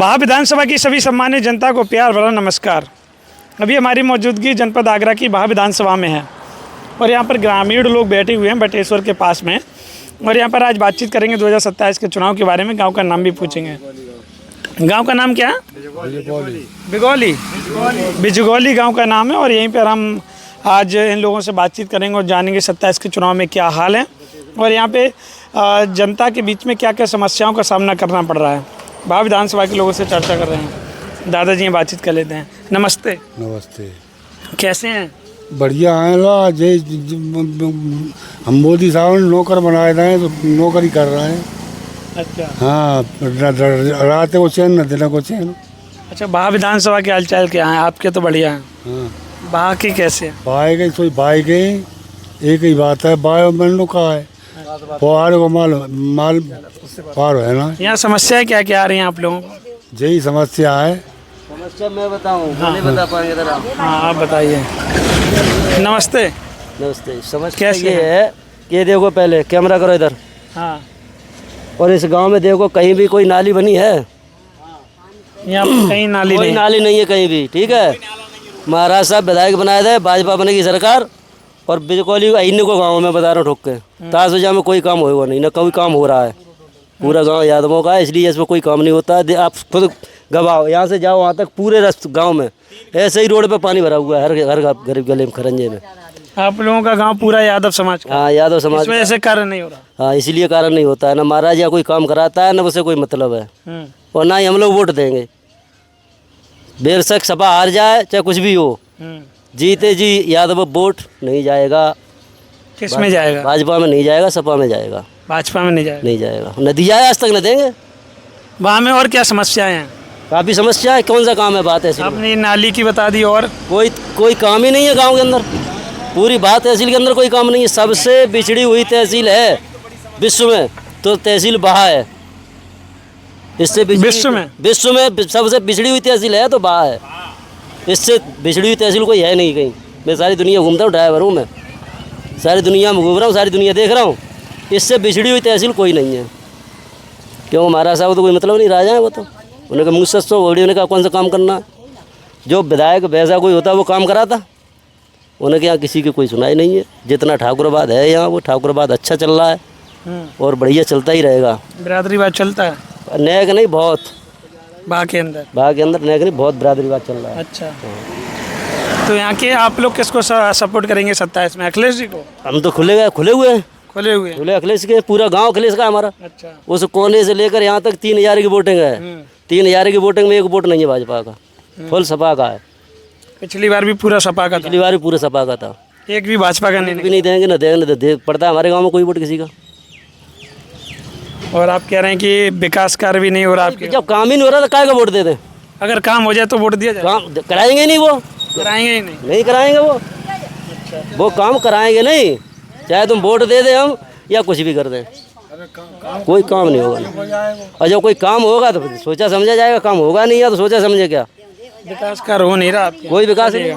वहाँ विधानसभा की सभी सम्मानित जनता को प्यार भरा नमस्कार। अभी हमारी मौजूदगी जनपद आगरा की वहाँ विधानसभा में है और यहाँ पर ग्रामीण लोग बैठे हुए हैं बटेश्वर के पास में, और यहाँ पर आज बातचीत करेंगे 2027 के चुनाव के बारे में। गांव का नाम भी पूछेंगे। गांव का नाम क्या है? बिगौली। बिजगौली गांव का नाम है, और यहीं पर हम आज इन लोगों से बातचीत करेंगे और जानेंगे 27 के चुनाव में क्या हाल है और यहाँ पे जनता के बीच में क्या क्या समस्याओं का सामना करना पड़ रहा है। वहाँ विधानसभा के लोगों से चर्चा कर रहे हैं। दादाजी यहाँ बातचीत कर लेते हैं। नमस्ते। नमस्ते। कैसे हैं? बढ़िया हैं ला जे हम मोदी साहब ने नौकर बनाए थे तो नौकरी कर रहे हैं। अच्छा। हाँ, रात को चैन न दिन को चैन। अच्छा, वहाँ विधानसभा के हालचाल क्या है? आपके तो बढ़िया हैं। हाँ, वहाँ के कैसे हैं? बाई गई सोई बाई गई, एक ही बात है। बायो मैंने कहा है पार को माल पार है ना। यहाँ समस्याएं क्या क्या आ रही हैं आप लोगों को? यही समस्या है। समस्या मैं बताऊँ? नहीं बता पाएंगे जरा। हाँ, आप बताइए। नमस्ते। नमस्ते। समस्या कैसे ये है कि ये देखो, पहले कैमरा करो इधर। हाँ। और इस गांव में देखो कहीं भी कोई नाली बनी है? यहाँ पर कहीं नाली कोई नहीं। नाली नहीं है कहीं भी। ठीक है, महाराज साहब विधायक बनाए थे, भाजपा बनेगी सरकार, और बिजकोली इन्हीं को गाँव में बता रहा हूँ ठोक के। ताज वजह में कोई काम होगा नहीं, ना कोई काम हो रहा है। पूरा गांव यादवों का है, इसलिए इसमें कोई काम नहीं होता है। आप खुद गवाओ, यहाँ से जाओ वहाँ तक पूरे गांव में ऐसे ही रोड पे पानी भरा हुआ है, हर गरीब गले में खरंजे में। आप लोगों का गांव पूरा यादव समाज का? हाँ, यादव समाज। इसमें ऐसे कार्य नहीं हो रहा? हाँ, इसलिए कारण नहीं होता है। ना महाराज यहाँ कोई काम कराता है, ना उसे कोई मतलब है, और ना ही हम लोग वोट देंगे। बेशक सपा हार जाए चाहे कुछ भी हो, जीते जी यादव वोट नहीं जाएगा। किस में जाएगा? भाजपा में नहीं जाएगा, सपा में जाएगा। भाजपा में नहीं जाएगा? नहीं जाएगा, न दिया है आज तक, न देंगे। वहाँ में और क्या समस्याएं हैं? काफ़ी समस्या है। कौन सा काम है? बात है आपने नाली की बता दी, और कोई काम ही नहीं है गांव के अंदर। पूरी बात तहसील के अंदर कोई काम नहीं है। सबसे बिछड़ी हुई तहसील है विश्व में, तो तहसील बहा है। इससे विश्व में सबसे बिछड़ी हुई तहसील है तो बहा है। इससे बिछड़ी हुई तहसील कोई है नहीं कहीं। मैं सारी दुनिया घूमता हूँ, ड्राइवर हूँ मैं, सारी दुनिया में घूम रहा हूँ, सारी दुनिया देख रहा हूँ। इससे बिछड़ी हुई तहसील कोई नहीं है। क्यों? महाराज साहब तो कोई मतलब नहीं, राजा है वो तो। उन्होंने मुझसे उन्होंने कहा कौन सा काम करना, जो विधायक वैसा कोई होता वो काम कराता। उन्हें यहाँ किसी की कोई सुनाई नहीं है। जितना ठाकुरबाद है यहाँ, वो ठाकुरबाद अच्छा चल रहा है और बढ़िया चलता ही रहेगा। बिरादरीवाद चलता है? नेक नहीं, बहुत। बाग के अंदर नेक नहीं, बहुत बिरादरीवाद चल रहा है। अच्छा। तो यहाँ के आप लोग किसको सपोर्ट करेंगे 27 में? अखिलेश जी को? हम तो खुले हुए हैं। खुले अखिलेश के। पूरा गांव अखिलेश का हमारा। अच्छा। उस कोने से लेकर यहाँ तक 3000 की वोटिंग है। 3000 की वोटिंग में एक वोट नहीं है भाजपा का, फुल सपा का है। पिछली बार भी पूरा सपा का था? पिछली बार भी पूरा सपा का था। एक भी भाजपा का भी नहीं देंगे, ना देंगे। पड़ता है हमारे गाँव में कोई वोट किसी का। और आप कह रहे हैं कि विकास कार्य भी नहीं हो रहा आपके? जब काम ही नहीं हो रहा तो काय का वोट दे दें? अगर काम हो जाए तो वोट दिया जाए? काम कराएंगे नहीं, वो कराएंगे ही नहीं कराएंगे वो काम कराएंगे नहीं। चाहे तुम वोट दे दे हम या कुछ भी कर दें, कोई काम नहीं होगा। और जब कोई काम होगा तो सोचा समझा जाएगा। काम होगा नहीं है तो सोचा समझे क्या? विकास कार्य हो नहीं रहा आपके? कोई विकास नहीं।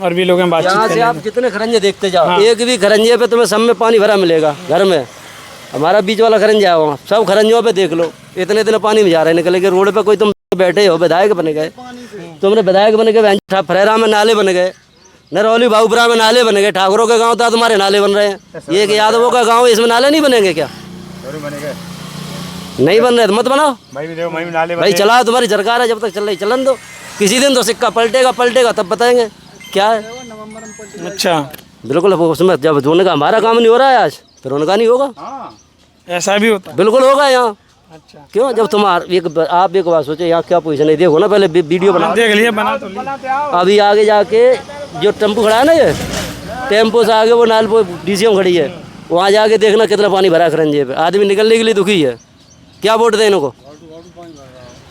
और भी लोग हैं बातचीत यहाँ से आप जितने खरंजे देखते जाओ, एक भी खरंजे पे तुम्हें सब में पानी भरा मिलेगा। घर में हमारा बीच वाला खरंजा है, वहाँ सब खरंजों पे देख लो, इतने पानी में जा रहे निकले के। रोड पे कोई तुम बैठे हो, विधायक बन गए, तुमने विधायक बन गए, फरेरा में नाले बन गए, नरौली बाबूपुरा में नाले बन गए। ठाकुरों का गांव था, तुम्हारे नाले बन रहे हैं। ये कि यादवों का गांव, इसमें नाले नहीं बनेंगे क्या? नहीं बन रहे तो मत बनाओ भाई। चलाओ, तुम्हारी सरकार है, जब तक चल रही चलन दो। किसी दिन तो सिक्का पलटेगा तब बताएंगे क्या है। अच्छा, बिल्कुल। उसमें जब जोने का हमारा काम नहीं हो रहा है आज, फिर उनका नहीं होगा। ऐसा भी होता? बिल्कुल होगा यहाँ। अच्छा। क्यों? जब आप एक बात सोचे, यहाँ क्या पोजीशन है, देखो ना, पहले वीडियो बना देख लिया, बना तो लिया। अभी आगे जाके जो टेम्पो खड़ा है ना, ये टेम्पो से आगे वो नालपो डीसीएम खड़ी है, वहाँ जाके देखना कितना पानी भरा है खरंजे पे। आदमी निकलने के लिए दुखी है। क्या वोट दें इनको?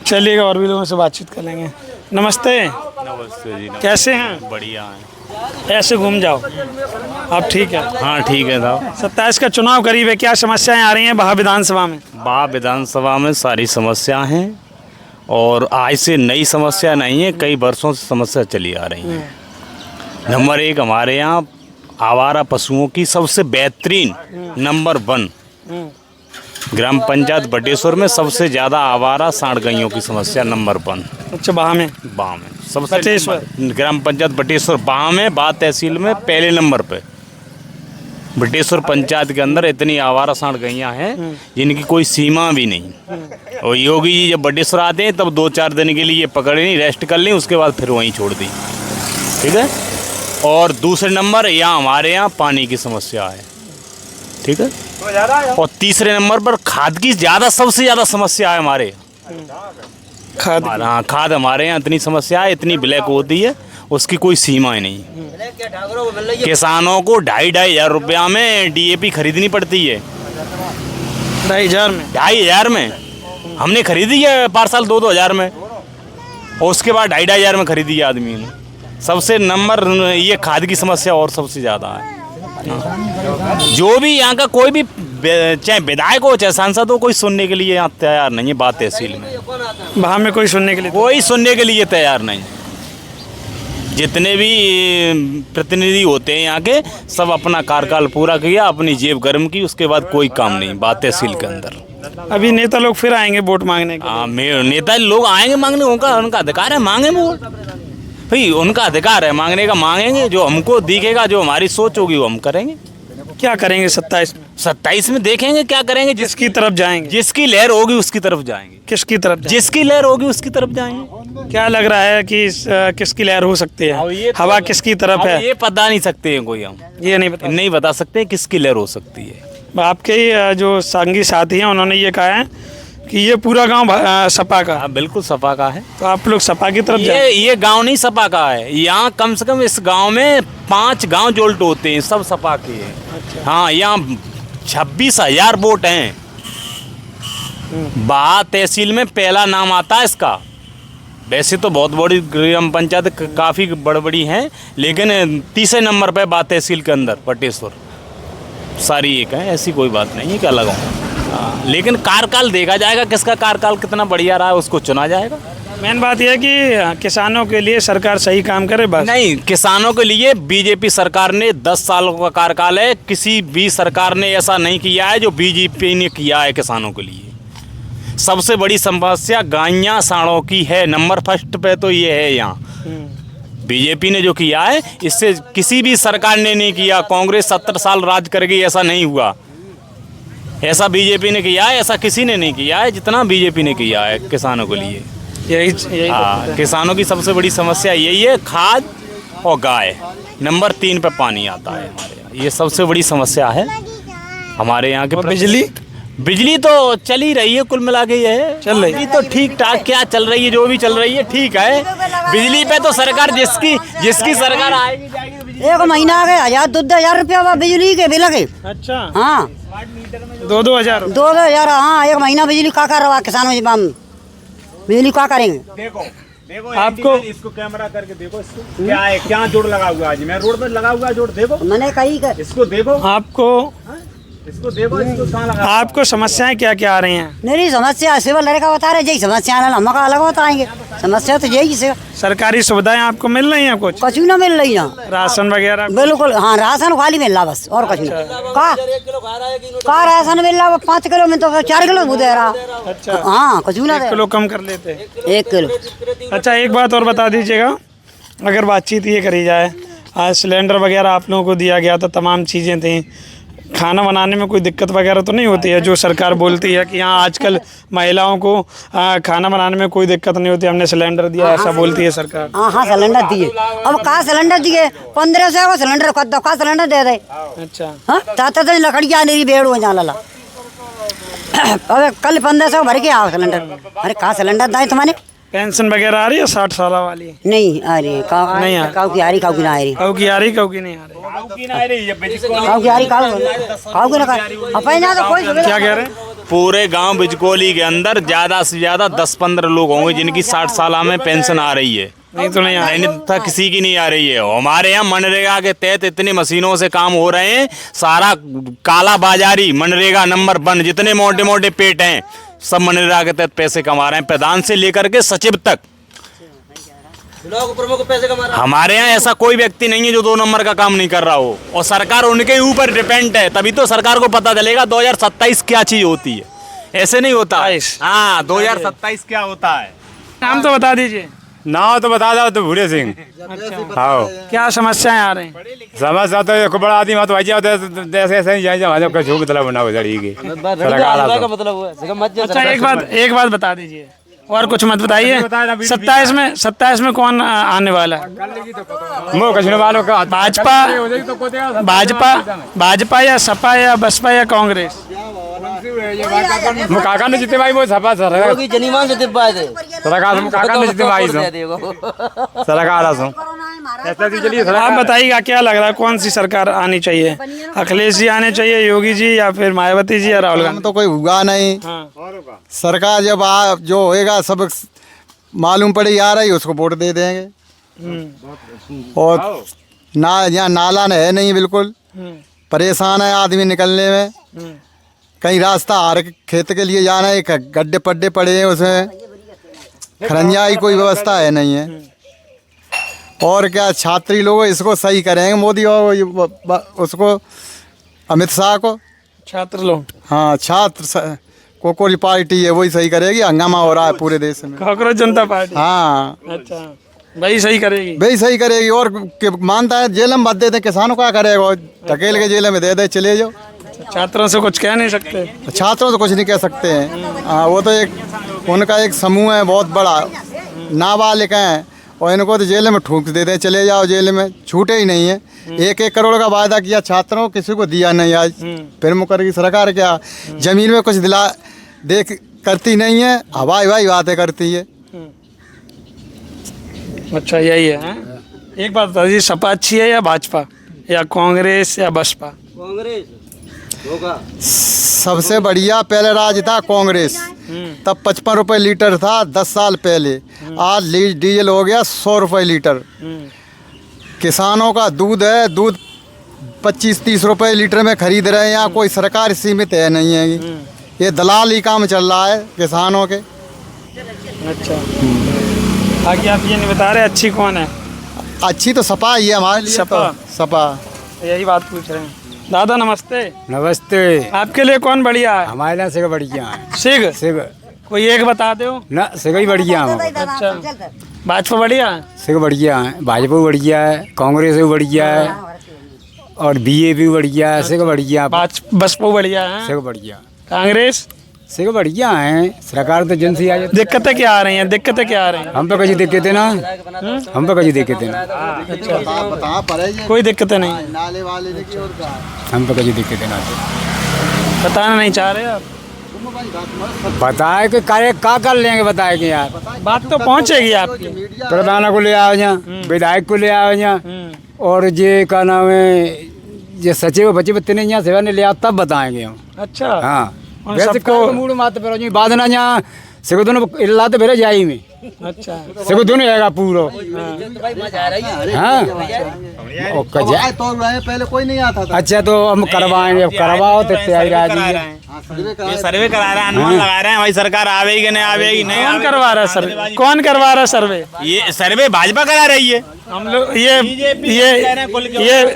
चलिएगा, और भी लोगों से बातचीत कर लेंगे। नमस्ते। नमस्ते जी। कैसे हैं? बढ़िया हैं। ऐसे घूम जाओ आप, ठीक है? हाँ ठीक है साहब। 27 का चुनाव करीब है, क्या समस्याएं आ रही हैं वहाँ विधानसभा में? वहाँ विधानसभा में सारी समस्या हैं, और आज से नई समस्या नहीं है, कई वर्षों से समस्या चली आ रही है। नंबर 1 हमारे यहाँ आवारा पशुओं की सबसे बेहतरीन नंबर 1 ग्राम पंचायत बटेश्वर में सबसे ज़्यादा आवारा सांड गैयों की समस्या नंबर 1 अच्छा बाह में बाह में सबसे बटेश्वर। ग्राम पंचायत बटेश्वर बाह में बाह तहसील में पहले नंबर पे बटेश्वर पंचायत के अंदर इतनी आवारा सांड गैयाँ हैं जिनकी कोई सीमा भी नहीं। और योगी जी जब बटेश्वर आते हैं तब 2-4 दिन के लिए पकड़े नहीं, रेस्ट कर ली, उसके बाद फिर वहीं छोड़ दी। ठीक है। और दूसरे नंबर यहाँ हमारे यहाँ पानी की समस्या है। ठीक है। और तीसरे नंबर पर खाद की सबसे ज़्यादा समस्या है हमारे। खाद हाँ, खाद हमारे यहाँ इतनी समस्या है, इतनी ब्लैक होती है, उसकी कोई सीमा ही नहीं। किसानों को 2,500 रुपया में डीएपी खरीदनी पड़ती है। 2,500 में 2,500 में हमने खरीदी है पार्सल 2-2 हज़ार में, और उसके बाद 2,500 में खरीदी है आदमी ने। सबसे नंबर ये खाद की समस्या और सबसे ज़्यादा है। जो भी यहाँ का कोई भी चाहे विधायक हो चाहे सांसद हो, कोई सुनने के लिए यहाँ तैयार नहीं है। बात तहसील में बाह में कोई सुनने के लिए कोई सुनने के लिए तैयार नहीं। जितने भी प्रतिनिधि होते हैं यहाँ के सब अपना कार्यकाल पूरा किया, अपनी जेब गर्म की, उसके बाद कोई काम नहीं बात तहसील के अंदर। अभी नेता लोग फिर आएंगे वोट मांगने के लिए। हाँ, नेता लोग आएंगे मांगने, उनका अधिकार है, मांगे वोट भाई, उनका अधिकार है मांगने का, मांगेंगे। जो हमको दिखेगा, जो हमारी सोच होगी वो हम करेंगे। क्या करेंगे 27 में? 27 में देखेंगे क्या करेंगे। जिसकी तरफ जाएंगे, जिसकी लहर होगी उसकी तरफ जाएंगे। किसकी तरफ जाएंगे? जिसकी लहर होगी उसकी तरफ जाएंगे। क्या लग रहा है कि किसकी लहर हो सकती है? हवा किसकी तरफ है ये पता नहीं सकते हैं कोई, हम ये नहीं बता सकते किसकी लहर हो सकती है। आपके ही जो संगी साथी हैं उन्होंने ये कहा है कि ये पूरा गांव सपा का। हाँ, बिल्कुल सपा का है। तो आप लोग सपा की तरफ जाएं। ये गांव नहीं सपा का है। यहाँ कम से कम इस गांव में 5 गांव जोल्ट होते हैं, सब सपा के हैं। अच्छा। हाँ, यहाँ 26,000 वोट हैं। बाह तहसील में पहला नाम आता है इसका। वैसे तो बहुत बड़ी ग्राम पंचायत काफ़ी बड़ी हैं, लेकिन तीसरे नंबर पे बाह तहसील के अंदर बटेश्वर सारी एक है, ऐसी कोई बात नहीं है। क्या लगाऊँ? हाँ, लेकिन कार्यकाल देखा जाएगा, किसका कार्यकाल कितना बढ़िया रहा है उसको चुना जाएगा। मेन बात यह है कि किसानों के लिए सरकार सही काम करे बस। नहीं, किसानों के लिए बीजेपी सरकार ने 10 सालों का कार्यकाल है। किसी भी सरकार ने ऐसा नहीं किया है जो बीजेपी ने किया है किसानों के लिए। सबसे बड़ी समस्या गाइयाँ सांडों की है, नंबर 1 पे तो ये है यहाँ। बीजेपी ने जो किया है इससे किसी भी सरकार ने नहीं किया। कांग्रेस 70 साल राज कर गई, ऐसा नहीं हुआ। ऐसा बीजेपी ने किया है, ऐसा किसी ने नहीं किया है जितना बीजेपी ने किया है किसानों के लिए। यही हाँ, किसानों की सबसे बड़ी समस्या यही है, खाद और गाय। नंबर 3 पे पानी आता है हमारे यहाँ। ये सबसे बड़ी समस्या है हमारे यहाँ के। बिजली तो चल ही रही है, कुल मिला के ये चल रही है तो ठीक ठाक। क्या चल रही है, जो भी चल रही है ठीक है। बिजली पे तो सरकार जिसकी सरकार आएगी जाएगी। 1 महीना आ गया 1,000-2,000 रुपया बिजली के बिल के। अच्छा। हाँ, 2,000 2,000। हाँ, 1 महीना बिजली का कर रहा किसानों जी। बिजली का करेंगे? देखो आपको इसको कैमरा करके देखो, इसको क्या है, क्या जोड़ लगा हुआ है। आज मैं रोड पे लगा हुआ है जोड़, देखो मैंने कही कर। इसको देखो, इसको देखो इसको कहाँ लगा। आपको समस्याएं क्या क्या आ रही हैं? मेरी समस्या सिविल लड़का बता रहे, यही समस्या हम अलग बताएंगे। समस्या तो यही से सरकारी सुविधाएं आपको मिल रही हैं? कुछ कछु ना मिल रही यहाँ, राशन वगैरह? बिल्कुल। हाँ, राशन खाली मिल रहा बस, और कुछ नहीं। का राशन मिल रहा 5 किलो में तो 4 किलो दूध दे रहा। अच्छा। हाँ, कछु ना 1 किलो कम कर लेते। 1 किलो। अच्छा, एक बात और बता दीजिएगा, अगर बातचीत ये करी जाए, आज सिलेंडर वगैरह आप लोगों को दिया गया था, तमाम चीज़ें थी, खाना बनाने में कोई दिक्कत वगैरह तो नहीं होती है? जो सरकार बोलती है कि यहाँ आजकल महिलाओं को खाना बनाने में कोई दिक्कत नहीं होती, हमने सिलेंडर दिया, ऐसा बोलती है सरकार। हाँ, सिलेंडर दिए। अब कहाँ सिलेंडर दिए? 1500 का सिलेंडर का सिलेंडर दे दे। अच्छा। हाँ, ताता तो लकड़ियाँ नहीं भेड़ हो जा ला। अबे कल 1500 भर के आओ सिलेंडर। अरे कहाँ सिलेंडर दाए तुम्हारे? पेंशन वगैरह आ रही है 60 साल वाली? नहीं आ रही। नहीं आ रही। काऊ की आ रही, काऊ की ना आ रही। काऊ की आ रही, काऊ की नहीं आ रही। काऊ की आ रही, काऊ की ना। अपन यहाँ तो कोई क्या कह रहे हैं? पूरे गांव बिजकोली के अंदर ज़्यादा से ज़्यादा 10-15 लोग होंगे जिनकी 60 साल में पेंशन आ रही है। नहीं तो नहीं आ रही। नहीं था, किसी की नहीं आ रही है। हमारे यहाँ मनरेगा के तहत इतनी मशीनों से काम हो रहे हैं, सारा काला बाजारी मनरेगा नंबर 1। जितने मोटे मोटे पेट हैं सब मनरेगा के तहत पैसे कमा रहे हैं, प्रधान से लेकर के सचिव तक। हमारे यहाँ ऐसा कोई व्यक्ति नहीं है जो 2 नंबर का काम नहीं कर रहा हो, और सरकार उनके ऊपर डिपेंड है। तभी तो सरकार को पता चलेगा 2027 क्या चीज़ होती है। ऐसे नहीं होता। 27। हाँ 2027 क्या होता है? नाम तो बता दीजिए। नाम तो बता दो तो भूरे सिंह। हाँ क्या समस्याएं आ रही? समझ तो एक बड़ा आदमी तो भाई ऐसे ऐसे ही जाए हमारे कुछ मतलब बना हो जड़ेगी सरकार का मतलब हुआ है मत अच्छा एक बात बता दीजिए और कुछ मत बताइए। 27 में कौन आने वाला है? मुँह कछने वालों का भाजपा या सपा या बसपा या कांग्रेस? मुँह काका ने जीते भाई वो सपा सरकार जनीमान से दिब्बाए थे काका ने जीते भाई सरकार चलिए आप बताइएगा क्या लग रहा है कौन सी सरकार आनी चाहिए? अखिलेश जी आने चाहिए, योगी जी, या फिर मायावती जी या राहुल गांधी? तो कोई हुआ नहीं। हाँ। सरकार जब जो होएगा सब मालूम पड़ी आ रही उसको वोट दे देंगे। और यहाँ नाला है नहीं, बिल्कुल परेशान है आदमी निकलने में। कहीं रास्ता हर खेत के लिए जाना है, गड्ढे पड्डे पड़े हैं उसमें, खरंजा की कोई व्यवस्था है नहीं है। और क्या छात्री लोग इसको सही करेंगे मोदी और उसको अमित शाह को? छात्र लोग? हाँ छात्र को कोई पार्टी है वही सही करेगी। हंगामा हो रहा है पूरे देश में। कांग्रेस जनता पार्टी? हाँ अच्छा, वही सही करेगी? वही सही करेगी। और मानता है जेल में बद देते, किसानों का करेगा? धकेल के जेल में दे दे चले जाओ। छात्रों से कुछ कह नहीं सकते? छात्रों से कुछ नहीं कह सकते हैं। हाँ वो तो एक उनका एक समूह है बहुत बड़ा, नाबालिग हैं, और इनको तो जेल में ठूक देते हैं, चले जाओ जेल में, छूटे ही नहीं है। 1-1 करोड़ का वायदा किया छात्रों को, किसी को दिया नहीं आज। फिर मुकर की सरकार क्या जमीन में कुछ दिला देख करती नहीं है, हवाई बातें करती है। अच्छा यही है। एक बात बता दीजिए, सपा अच्छी है या भाजपा या कांग्रेस या बसपा? कांग्रेस सबसे बढ़िया पहले राज था कांग्रेस, तब 55 रुपये लीटर था 10 साल पहले। आज डीजल हो गया 100 रुपये लीटर। किसानों का दूध है, दूध 25-30 रुपये लीटर में खरीद रहे हैं। यहाँ कोई सरकार सीमित है नहीं है, ये दलाल ही काम चल रहा है किसानों के। अच्छा, बाकी आप ये नहीं बता रहे अच्छी कौन है? अच्छी तो सपा ही है हमारे लिए। सपा? तो सपा। यही बात पूछ रहे हैं। दादा नमस्ते। नमस्ते। आपके लिए कौन बढ़िया है? हमारे यहाँ से बढ़िया है। सिख? कोई एक बता दो ना सिख ही बढ़िया है। अच्छा, भाजपा बढ़िया है? सिख बढ़िया है, भाजपा भी बढ़िया है, कांग्रेस भी बढ़िया है, और बीजेपी बढ़िया है, सिख बढ़िया, बसपा बढ़िया है, सिख बढ़िया, कांग्रेस सिख बढ़िया है। सरकार तो जन से आ जाती। दिक्कतें क्या आ रही हैं? दिक्कतें क्या आ रही हैं? हम तो कहीं दिक्कतें ना, हम तो कहीं दिक्कतें ना, कोई दिक्कतें नहीं, नाले वाले ने की और क्या हम तो कहीं दिक्कतें ना। बताना नहीं चाह रहे आप? बताए कि क्या कर लेंगे, बताए कि यार बात तो पहुंचेगी आपकी। प्रधान को ले आओ यहाँ, विधायक को ले आओ यहाँ, और ये क्या नाम है, ये सचिव बच्चे बच्चे ने यहाँ सेवा ने ले आओ, तब बताएंगे हम। अच्छा हाँ और वैसे सबको- को मूड मात पर बाद ना यहाँ सिको दोनों इल्ला तो भेरे जाई में अच्छा, सिको दोनों आएगा पूरा। हाँ ओके जा। तो पहले कोई नहीं आता था। अच्छा तो हम करवाएंगे, अब करवाओ तो तैयारी राजी है। ये सर्वे करा रहे हैं, अनुमान लगा रहे हैं भाई सरकार आवेगी नहीं आवेगी नहीं। कौन करवा रहा है सर्वे? कौन करवा रहा है सर्वे? ये सर्वे भाजपा करा रही है। हम लोग ये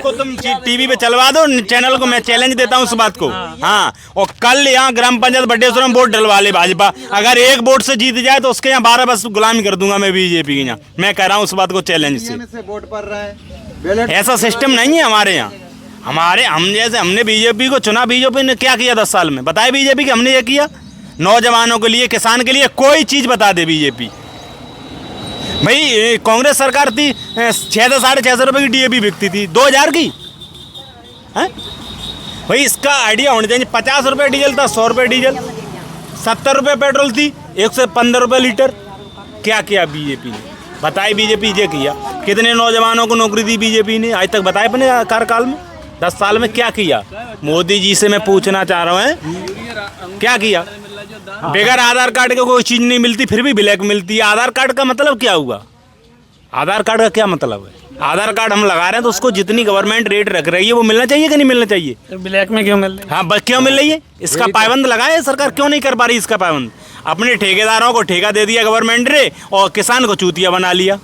को तुम टीवी पे चलवा दो चैनल को, मैं चैलेंज देता हूँ उस बात को। हाँ और कल यहाँ ग्राम पंचायत बड्डेश्वर में वोट डलवा ले भाजपा, अगर एक वोट से जीत जाए तो उसके यहाँ 12 बस गुलामी कर दूंगा मैं बीजेपी के यहाँ। मैं कह रहा हूँ उस बात को चैलेंज से। वोट पड़ रहा है, ऐसा सिस्टम नहीं है हमारे यहाँ। हम जैसे हमने बीजेपी को चुना, बीजेपी ने क्या किया 10 साल में? बताए बीजेपी कि हमने ये किया? नौजवानों के लिए, किसान के लिए कोई चीज़ बता दे बीजेपी। भाई कांग्रेस सरकार थी 600 से 650 रुपये की डीएपी बिकती थी, 2000 की है भाई। इसका आइडिया होना चाहिए। 50 रुपये डीजल था, 100 रुपये डीजल, 70 रुपये पेट्रोल थी, 115 रुपये लीटर। क्या किया बीजेपी ने? बताए बीजेपी ये किया? कितने नौजवानों को नौकरी दी बीजेपी ने आज तक? बताए अपने कार्यकाल में 10 साल में क्या किया? मोदी जी से मैं पूछना चाह रहा हूँ क्या किया? बगैर आधार कार्ड के कोई चीज़ नहीं मिलती, फिर भी ब्लैक मिलती है। आधार कार्ड का मतलब क्या हुआ? आधार कार्ड का क्या मतलब है? आधार कार्ड हम लगा रहे हैं तो उसको जितनी गवर्नमेंट रेट रख रही है वो मिलना चाहिए कि नहीं मिलना चाहिए? ब्लैक में क्यों मिल रही है? हाँ बस क्यों मिल रही है? इसका पाबंद लगाए सरकार, क्यों नहीं कर पा रही इसका पाबंद? अपने ठेकेदारों को ठेका दे दिया गवर्नमेंट ने और किसान को चूतिया बना लिया।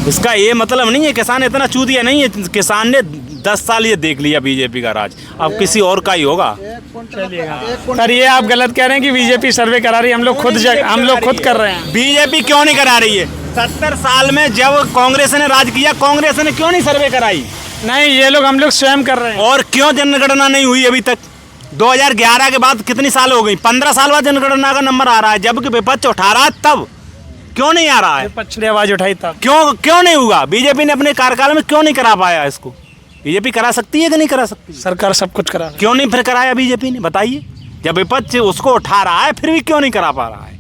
इसका ये मतलब नहीं है, किसान इतना चूतिया नहीं है। किसान ने 10 साल ये देख लिया बीजेपी का राज, अब किसी और का ही होगा। पर ये आप गलत कह रहे हैं कि बीजेपी सर्वे करा रही है, हम लोग खुद कर रहे हैं। बीजेपी क्यों नहीं करा रही है? 70 साल में जब कांग्रेस ने राज किया, कांग्रेस ने क्यों नहीं सर्वे कराई? नहीं, ये लोग हम लोग स्वयं कर रहे हैं। और क्यों जनगणना नहीं हुई अभी तक? 2011 के बाद कितनी साल हो गई? 15 साल बाद जनगणना का नंबर आ रहा है, जबकि विपक्ष उठा रहा है, तब क्यों नहीं आ रहा है? विपक्ष ने आवाज उठाई तब क्यों नहीं हुआ? बीजेपी ने अपने कार्यकाल में क्यों नहीं करा पाया इसको? बीजेपी करा सकती है कि नहीं करा सकती? सरकार सब कुछ करा रही है। क्यों नहीं फिर कराया बीजेपी ने, बताइए? जब विपक्ष उसको उठा रहा है फिर भी क्यों नहीं करा पा रहा है?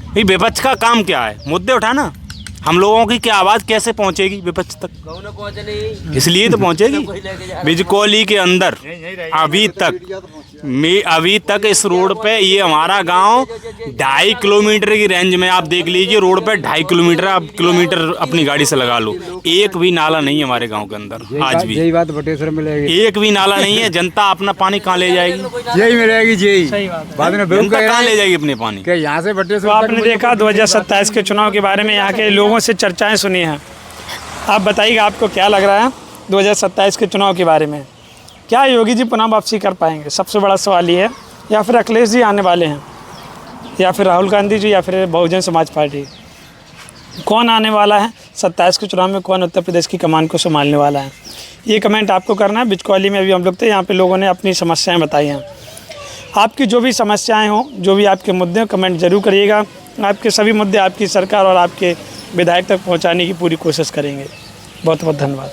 भाई विपक्ष का काम क्या है? मुद्दे उठाना। हम लोगों की क्या आवाज़ कैसे पहुंचेगी विपक्ष तक? इसलिए तो पहुंचेगी। बिजकोली के अंदर अभी तक इस रोड पे, ये हमारा गांव 2.5 किलोमीटर की रेंज में, आप देख लीजिए रोड पे 2.5 किलोमीटर, आप किलोमीटर अपनी गाड़ी से लगा लो, एक भी नाला नहीं है हमारे गांव के अंदर। आज भी यही बात बटेश्वर में मिलेगी, एक भी नाला नहीं है। जनता अपना पानी कहाँ ले जाएगी? यही मिलेगी जी। सही बात है। बाद में जनता कहाँ ले जाएगी अपने पानी? क्या यहाँ से तो बटेश्वर आपने देखा 2027 के चुनाव के बारे में यहाँ के लोगों से चर्चाएं सुनी हैं, आप बताइएगा आपको क्या लग रहा है 2027 के चुनाव के बारे में? क्या योगी जी पुनः वापसी कर पाएंगे? सबसे बड़ा सवाल ये है। या फिर अखिलेश जी आने वाले हैं, या फिर राहुल गांधी जी, या फिर बहुजन समाज पार्टी? कौन आने वाला है 27 के चुनाव में? कौन उत्तर प्रदेश की कमान को संभालने वाला है? ये कमेंट आपको करना है। बिचकौली में अभी हम लोग थे, यहाँ पे लोगों ने अपनी समस्याएं बताई हैं। आपकी जो भी समस्याएं हों, जो भी आपके मुद्दे हो, कमेंट जरूर करिएगा। आपके सभी मुद्दे आपकी सरकार और आपके विधायक तक पहुँचाने की पूरी कोशिश करेंगे। बहुत बहुत धन्यवाद।